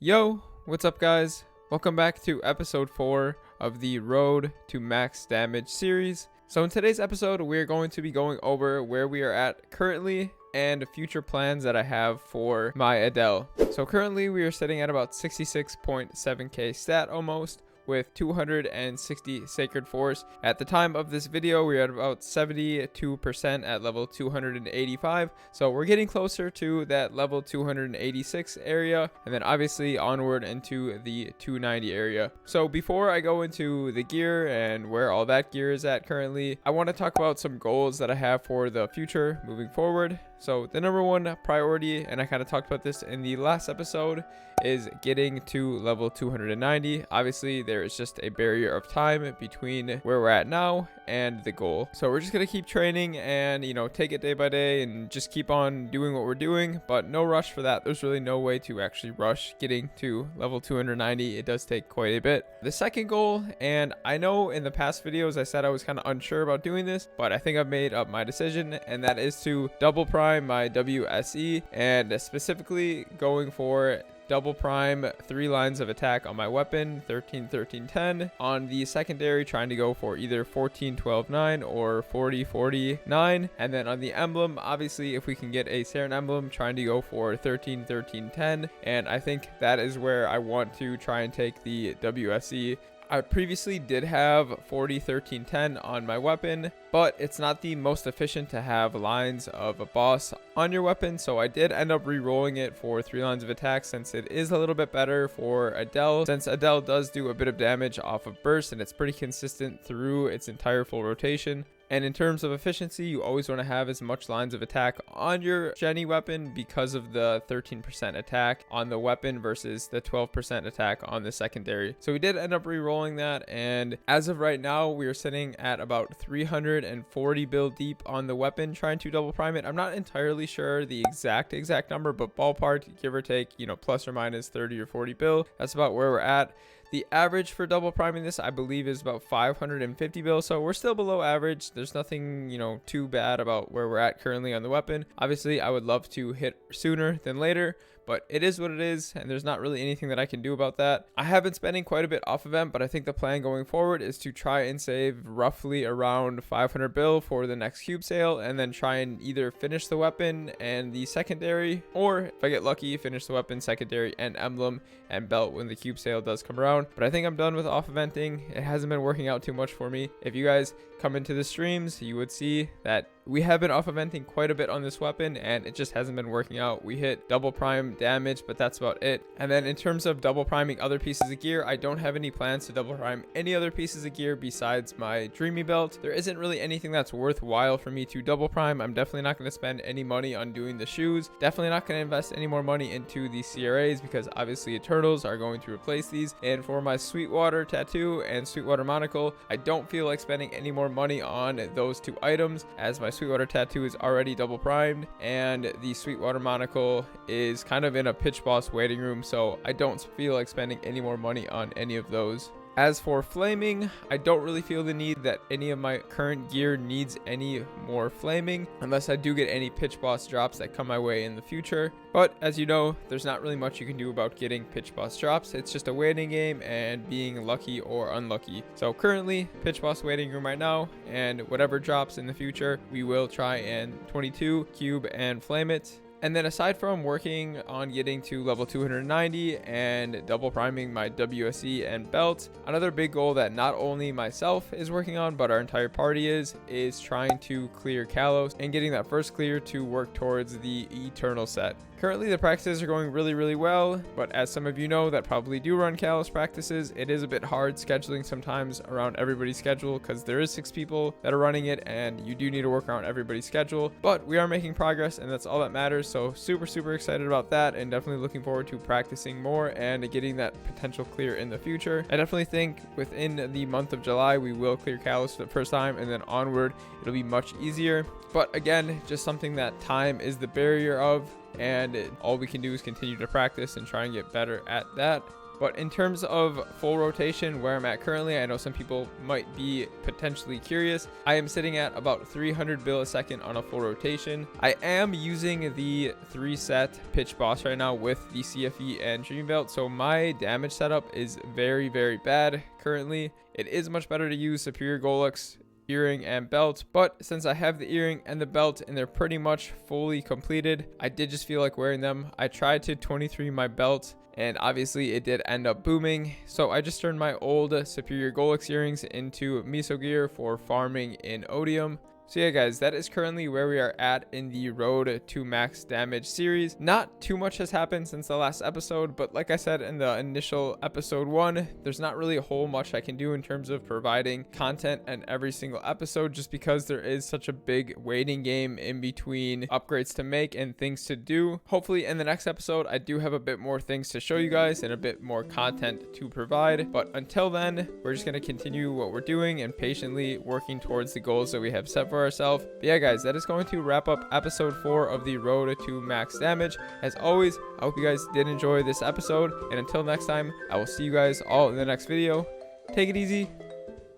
Yo, what's up guys? Welcome back to episode 4 of the Road to Max Damage series. So in today's episode, we're going to be going over where we are at currently and future plans that I have for my Adele. So currently we are sitting at about 66.7k stat almost, with 260 Sacred Force. At the time of this video, we're at about 72% at level 285. So we're getting closer to that level 286 area, and then obviously onward into the 290 area. So before I go into the gear and where all that gear is at currently, I want to talk about some goals that I have for the future moving forward. So the number one priority, and I kind of talked about this in the last episode, is getting to level 290. Obviously, there is just a barrier of time between where we're at now and the goal. So we're just going to keep training and, take it day by day and just keep on doing what we're doing, but no rush for that. There's really no way to actually rush getting to level 290. It does take quite a bit. The second goal, and I know in the past videos I said I was kind of unsure about doing this, but I think I've made up my decision, and that is to double prime my WSE, and specifically going for double prime 3 lines of attack on my weapon, 13 13 10. On the secondary, trying to go for either 14 12 9 or 40 40 9. And then on the emblem, obviously if we can get a Saren emblem, trying to go for 13 13 10. And I think that is where I want to try and take the WSE. I previously did have 40 13 10 on my weapon, but it's not the most efficient to have lines of a boss on your weapon, so I did end up re-rolling it for 3 lines of attack, since it is a little bit better for Adele, since Adele does do a bit of damage off of burst and it's pretty consistent through its entire full rotation. And in terms of efficiency, you always want to have as much lines of attack on your Jenny weapon because of the 13% attack on the weapon versus the 12% attack on the secondary. So we did end up re-rolling that, and as of right now, we are sitting at about 340 bill deep on the weapon, trying to double prime it. I'm not entirely sure the exact number, but ballpark, give or take, plus or minus 30 or 40 bill. That's about where we're at. The average for double priming this, I believe, is about 550 bill, so we're still below average. There's nothing, too bad about where we're at currently on the weapon. Obviously, I would love to hit sooner than later, but it is what it is, and there's not really anything that I can do about that. I have been spending quite a bit off event, but I think the plan going forward is to try and save roughly around 500 bill for the next cube sale, and then try and either finish the weapon and the secondary, or if I get lucky, finish the weapon, secondary, and emblem and belt when the cube sale does come around. But I think I'm done with off eventing. It hasn't been working out too much for me. If you guys come into the streams, you would see that we have been off eventing quite a bit on this weapon, and it just hasn't been working out. We hit double prime damage, but that's about it. And then in terms of double priming other pieces of gear, I don't have any plans to double prime any other pieces of gear besides my Dreamy Belt. There isn't really anything that's worthwhile for me to double prime. I'm definitely not going to spend any money on doing the shoes. Definitely not going to invest any more money into the CRAs, because obviously Eternals are going to replace these. And for my Sweetwater tattoo and Sweetwater monocle, I don't feel like spending any more money on those 2 items, as my Sweetwater tattoo is already double primed and the Sweetwater monocle is kind of in a pitch boss waiting room, so I don't feel like spending any more money on any of those. As for flaming, I don't really feel the need that any of my current gear needs any more flaming, unless I do get any pitch boss drops that come my way in the future. But as you know, there's not really much you can do about getting pitch boss drops. It's just a waiting game and being lucky or unlucky. So currently, pitch boss waiting room right now, and whatever drops in the future, we will try and 22 cube and flame it. And then aside from working on getting to level 290 and double priming my WSE and belt, another big goal that not only myself is working on, but our entire party is trying to clear Kalos and getting that first clear to work towards the Eternal set. Currently, the practices are going really well, but as some of you know that probably do run Kalos practices, it is a bit hard scheduling sometimes around everybody's schedule, because there is 6 people that are running it, and you do need to work around everybody's schedule. But we are making progress, and that's all that matters. So super excited about that, and definitely looking forward to practicing more and getting that potential clear in the future. I definitely think within the month of July, we will clear Kalos for the first time, and then onward, it'll be much easier. But again, just something that time is the barrier of, and all we can do is continue to practice and try and get better at that. But in terms of full rotation, where I'm at currently, I know some people might be potentially curious. I am sitting at about 300 bill a second on a full rotation. I am using the 3-set pitch boss right now with the CFE and Dreambelt, so my damage setup is very, very bad currently. It is much better to use Superior Golux, earring, and belt, but since I have the earring and the belt and they're pretty much fully completed, I did just feel like wearing them. I tried to 23 my belt, and obviously it did end up booming, so I just turned my old Superior Golux earrings into Miso gear for farming in Odium. So yeah guys, that is currently where we are at in the Road to Max Damage series. Not too much has happened since the last episode, but like I said in the initial episode 1, there's not really a whole much I can do in terms of providing content in every single episode, just because there is such a big waiting game in between upgrades to make and things to do. Hopefully in the next episode, I do have a bit more things to show you guys and a bit more content to provide. But until then, we're just going to continue what we're doing and patiently working towards the goals that we have set for ourselves. But yeah guys, that is going to wrap up episode 4 of the Road to Max Damage. As always, I hope you guys did enjoy this episode, and until next time, I will see you guys all in the next video. Take it easy.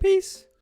Peace.